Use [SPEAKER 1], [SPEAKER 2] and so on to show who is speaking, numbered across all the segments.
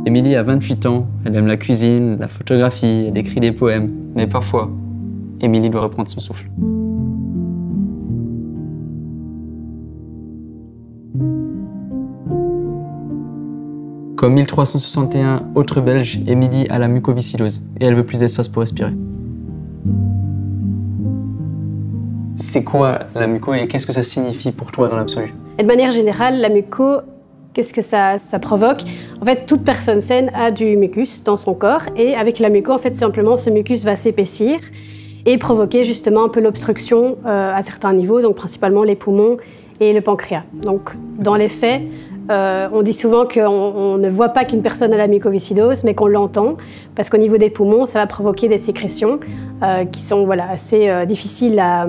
[SPEAKER 1] Émilie a 28 ans, elle aime la cuisine, la photographie, elle écrit des poèmes. Mais parfois, Émilie doit reprendre son souffle. Comme 1361 autres Belges, Émilie a la mucoviscidose et elle veut plus d'espace pour respirer. C'est quoi la muco et qu'est-ce que ça signifie pour toi dans l'absolu?
[SPEAKER 2] De manière générale, la muco, qu'est-ce que ça provoque? En fait, toute personne saine a du mucus dans son corps et avec la muco, en fait, simplement, ce mucus va s'épaissir et provoquer justement un peu l'obstruction à certains niveaux, donc principalement les poumons et le pancréas. Donc, dans les faits, on dit souvent qu'on ne voit pas qu'une personne a la mucoviscidose, mais qu'on l'entend, parce qu'au niveau des poumons, ça va provoquer des sécrétions qui sont voilà, assez difficiles à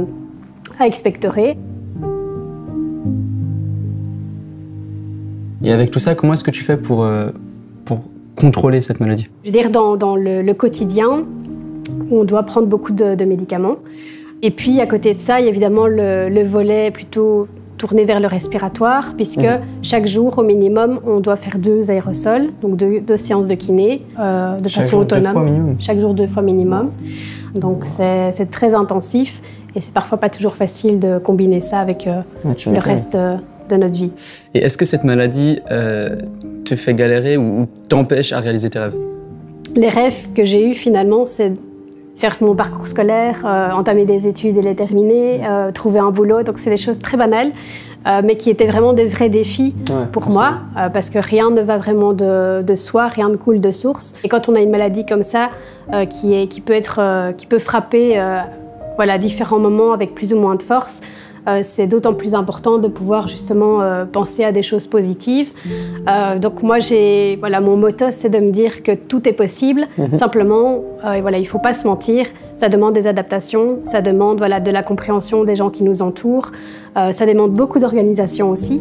[SPEAKER 2] expectorer.
[SPEAKER 1] Et avec tout ça, comment est-ce que tu fais pour contrôler cette maladie?
[SPEAKER 2] Je veux dire, dans le quotidien, on doit prendre beaucoup de médicaments. Et puis, à côté de ça, il y a évidemment le volet plutôt tourné vers le respiratoire, puisque chaque jour, au minimum, on doit faire 2 aérosols, donc 2 séances de kiné, de façon autonome. Chaque jour, 2 fois minimum. Donc, c'est très intensif et c'est parfois pas toujours facile de combiner ça avec le reste de notre vie.
[SPEAKER 1] Et est-ce que cette maladie te fait galérer ou t'empêche à réaliser tes rêves?
[SPEAKER 2] Les rêves que j'ai eus, finalement, c'est faire mon parcours scolaire, entamer des études et les terminer, trouver un boulot. Donc, c'est des choses très banales, mais qui étaient vraiment des vrais défis pour moi, parce que rien ne va vraiment de soi, rien ne coule de source. Et quand on a une maladie comme ça, qui peut frapper voilà, à différents moments avec plus ou moins de force, c'est d'autant plus important de pouvoir justement penser à des choses positives. Donc moi, voilà, mon motto, c'est de me dire que tout est possible. Simplement, voilà, il ne faut pas se mentir. Ça demande des adaptations, ça demande voilà, de la compréhension des gens qui nous entourent. Ça demande beaucoup d'organisation aussi.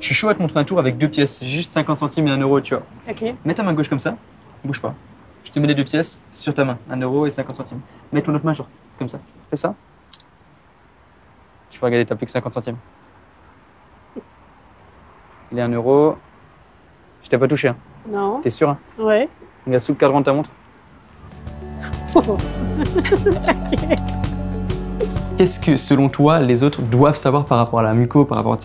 [SPEAKER 1] Je suis chaud à te montrer un tour avec 2 pièces. J'ai juste 50 centimes et 1 euro, tu vois.
[SPEAKER 2] Ok.
[SPEAKER 1] Mets ta main gauche comme ça, bouge pas. Je te mets les 2 pièces sur ta main, 1 euro et 50 centimes. Mets ton autre main genre, comme ça. Fais ça. Tu peux regarder, t'as plus que 50 centimes. Il est 1 euro. Je t'ai pas touché, hein?
[SPEAKER 2] Non.
[SPEAKER 1] T'es sûr, hein?
[SPEAKER 2] Ouais.
[SPEAKER 1] Regarde sous le cadran de ta montre. Qu'est-ce que, selon toi, les autres doivent savoir par rapport à la muco, par rapport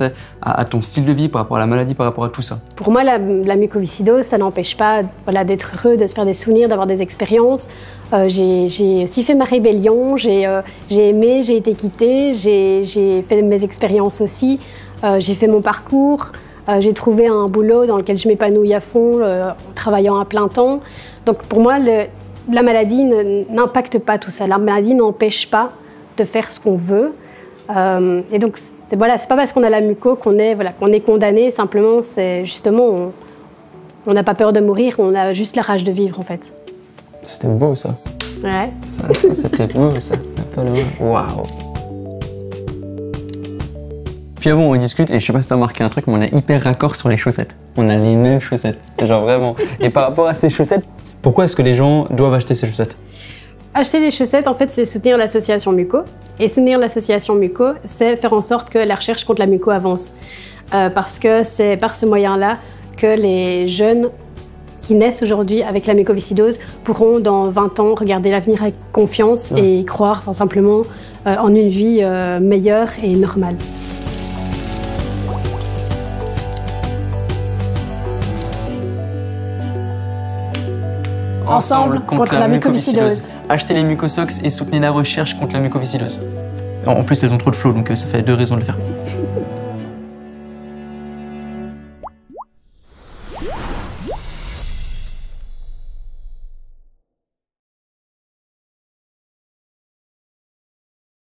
[SPEAKER 1] à ton style de vie, par rapport à la maladie, par rapport à tout ça?
[SPEAKER 2] Pour moi, la mucoviscidose, ça n'empêche pas voilà, d'être heureux, de se faire des souvenirs, d'avoir des expériences. J'ai aussi fait ma rébellion, j'ai aimé, j'ai été quittée, j'ai fait mes expériences aussi, j'ai fait mon parcours, j'ai trouvé un boulot dans lequel je m'épanouis à fond, en travaillant à plein temps. Donc pour moi, la maladie n'impacte pas tout ça. La maladie n'empêche pas de faire ce qu'on veut. Et donc, c'est pas parce qu'on a la muco qu'on est condamné. Simplement, c'est justement, on n'a pas peur de mourir, on a juste la rage de vivre, en fait.
[SPEAKER 1] C'était beau, ça.
[SPEAKER 2] Ouais.
[SPEAKER 1] Ça c'était beau, ça. Waouh. Puis avant, on discute, et je sais pas si t'as remarqué un truc, mais on est hyper raccord sur les chaussettes. On a les mêmes chaussettes, genre vraiment. Et par rapport à ces chaussettes, pourquoi est-ce que les gens doivent acheter ces chaussettes?
[SPEAKER 2] Acheter les chaussettes, en fait, c'est soutenir l'association Muco. Et soutenir l'association Muco, c'est faire en sorte que la recherche contre la muco avance. Parce que c'est par ce moyen-là que les jeunes qui naissent aujourd'hui avec la mucoviscidose pourront, dans 20 ans, regarder l'avenir avec confiance et y croire simplement en une vie meilleure et normale. Ensemble contre la mucoviscidose.
[SPEAKER 1] Achetez les Mucosox et soutenez la recherche contre la mucoviscidose. En plus, elles ont trop de flow, donc ça fait 2 raisons de le faire.